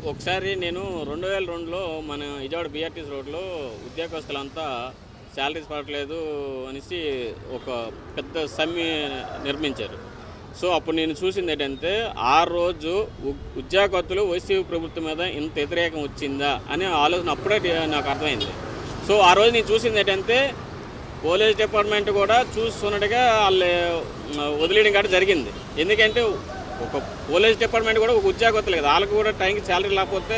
ఒకసారి నేను 2002లో మన విజయవాడ బీఆర్టీసీ రోడ్లో ఉద్యోగస్తులంతా శాలరీస్ పడట్లేదు అనేసి ఒక పెద్ద సమ్మె నిర్మించారు. సో అప్పుడు నేను చూసింది ఏంటంటే ఆ రోజు ఉద్యోగస్తులు వైసీపీ ప్రభుత్వం మీద ఇంత వ్యతిరేకం వచ్చిందా అనే ఆలోచన అప్పుడే నాకు అర్థమైంది. సో ఆ రోజు నేను చూసింది ఏంటంటే పోలీస్ డిపార్ట్మెంట్ కూడా చూస్తున్నట్టుగా వాళ్ళు వదిలేయడం కూడా జరిగింది. ఎందుకంటే ఒక పోలీస్ డిపార్ట్మెంట్ కూడా ఒక ఉద్యోగస్తులు కదా, వాళ్ళకు కూడా టైంకి శాలరీ రాకపోతే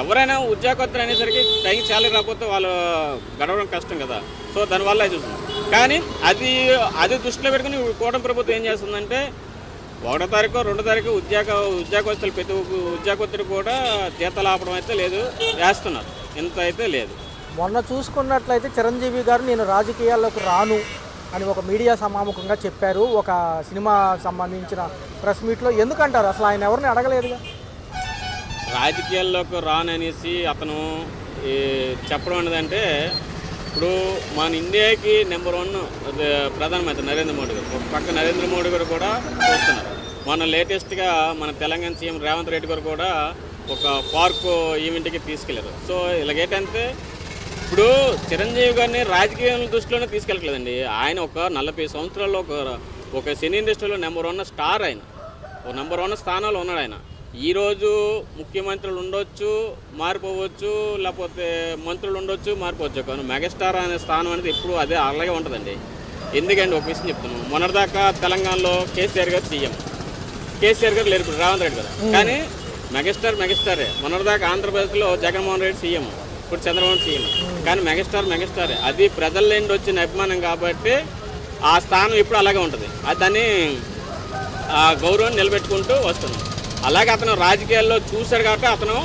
ఎవరైనా ఉద్యోగస్తులు అనేసరికి టైంకి శాలరీ రాకపోతే వాళ్ళు గడవడం కష్టం కదా. సో దానివల్ల చూస్తుంది. కానీ అది దృష్టిలో పెట్టుకుని కూటమి ప్రభుత్వం ఏం చేస్తుందంటే 1వ తారీఖు 2వ తారీఖు ఉద్యోగస్తులు ప్రతి ఉద్యోగస్తులు కూడా జీతాలు ఆపడం అయితే లేదు, వేస్తున్నారు. ఇంత అయితే లేదు. మొన్న చూసుకున్నట్లయితే చిరంజీవి గారు నేను రాజకీయాల్లోకి రాను అని ఒక మీడియా సమాముఖంగా చెప్పారు, ఒక సినిమా సంబంధించిన ప్రెస్ మీట్లో. ఎందుకంటారు? అసలు ఆయన ఎవరిని అడగలేదుగా. రాజకీయాల్లోకి రాననేసి అతను చెప్పడం అనేదంటే, ఇప్పుడు మన ఇండియాకి నెంబర్ 1 ప్రధానమంత్రి నరేంద్ర మోడీ గారు, ఒక పక్క నరేంద్ర మోడీ గారు కూడా చూస్తున్నారు. మన లేటెస్ట్గా మన తెలంగాణ సీఎం రేవంత్ రెడ్డి గారు కూడా ఒక పార్కు ఈవెంట్కి తీసుకెళ్లారు. సో ఇలాగేంటంటే ఇప్పుడు చిరంజీవి గారిని రాజకీయాల దృష్టిలోనే తీసుకెళ్ళట్లేదండి. ఆయన ఒక 40 సంవత్సరాల్లో ఒక సినీ ఇండస్ట్రీలో నెంబర్ 1 స్టార్, ఆయన ఒక నెంబర్ 1 స్థానాల్లో ఉన్నాడు. ఆయన ఈరోజు ముఖ్యమంత్రులు ఉండొచ్చు, మారిపోవచ్చు, లేకపోతే మంత్రులు ఉండొచ్చు, మారిపోవచ్చు. కానీ మెగాస్టార్ అనే స్థానం అనేది ఎప్పుడు అలాగే ఉంటుందండి. ఎందుకంటే ఒక విషయం చెప్తున్నాను, మొన్నటిదాకా తెలంగాణలో కేసీఆర్ గారు సీఎం, కేసీఆర్ గారు లేరు, రేవంత్ రెడ్డి గారు. కానీ మెగాస్టారే. మొన్నటిదాకా ఆంధ్రప్రదేశ్లో జగన్మోహన్ రెడ్డి సీఎం, ఇప్పుడు చంద్రబాబు సీఎం. కానీ మెగాస్టారే. అది ప్రజల నుండి వచ్చిన అభిమానం కాబట్టి ఆ స్థానం ఇప్పుడు అలాగే ఉంటుంది. దాన్ని ఆ గౌరవం నిలబెట్టుకుంటూ వస్తున్నాం. అలాగే అతను రాజకీయాల్లో చూశాడు కాబట్టి అతను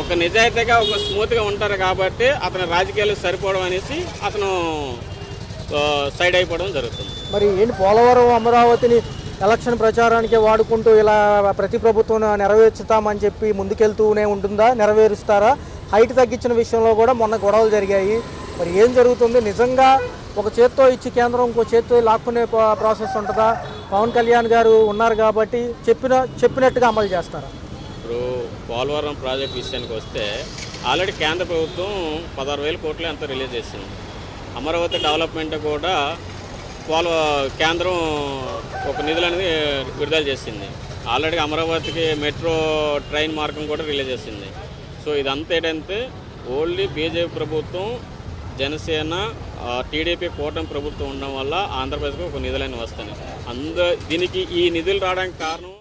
ఒక నిజాయితీగా ఒక స్మూత్గా ఉంటారు కాబట్టి అతను రాజకీయాలు సరిపోవడం అనేసి అతను సైడ్ అయిపోవడం జరుగుతుంది. మరి ఏంటి పోలవరం అమరావతిని ఎలక్షన్ ప్రచారానికి వాడుకుంటూ ఇలా ప్రతి ప్రభుత్వం నెరవేర్చుతామని చెప్పి ముందుకెళ్తూనే ఉంటుందా? నెరవేరుస్తారా? హైట్ తగ్గించిన విషయంలో కూడా మొన్న గొడవలు జరిగాయి. మరి ఏం జరుగుతుంది? నిజంగా ఒక చేత్తో ఇచ్చి కేంద్రం ఇంకో చేత్తో లాక్కునే ప్రాసెస్ ఉంటుందా? పవన్ కళ్యాణ్ గారు ఉన్నారు కాబట్టి చెప్పినట్టుగా అమలు చేస్తారా? ఇప్పుడు పోలవరం ప్రాజెక్ట్ విషయానికి వస్తే ఆల్రెడీ కేంద్ర ప్రభుత్వం 16,000 కోట్లు ఎంతో రిలీజ్ చేసింది. అమరావతి డెవలప్మెంట్ కూడా కేంద్రం ఒక నిధులు అనేది విడుదల చేసింది. ఆల్రెడీ అమరావతికి మెట్రో ట్రైన్ మార్గం కూడా రిలీజ్ చేసింది. సో ఇదంతా ఏంటంటే ఓన్లీ బీజేపీ ప్రభుత్వం, జనసేన, టీడీపీ కూటమి ప్రభుత్వం ఉండడం వల్ల ఆంధ్రప్రదేశ్కి ఒక నిధులన్నీ వస్తాయి. దీనికి ఈ నిధులు రావడానికి కారణం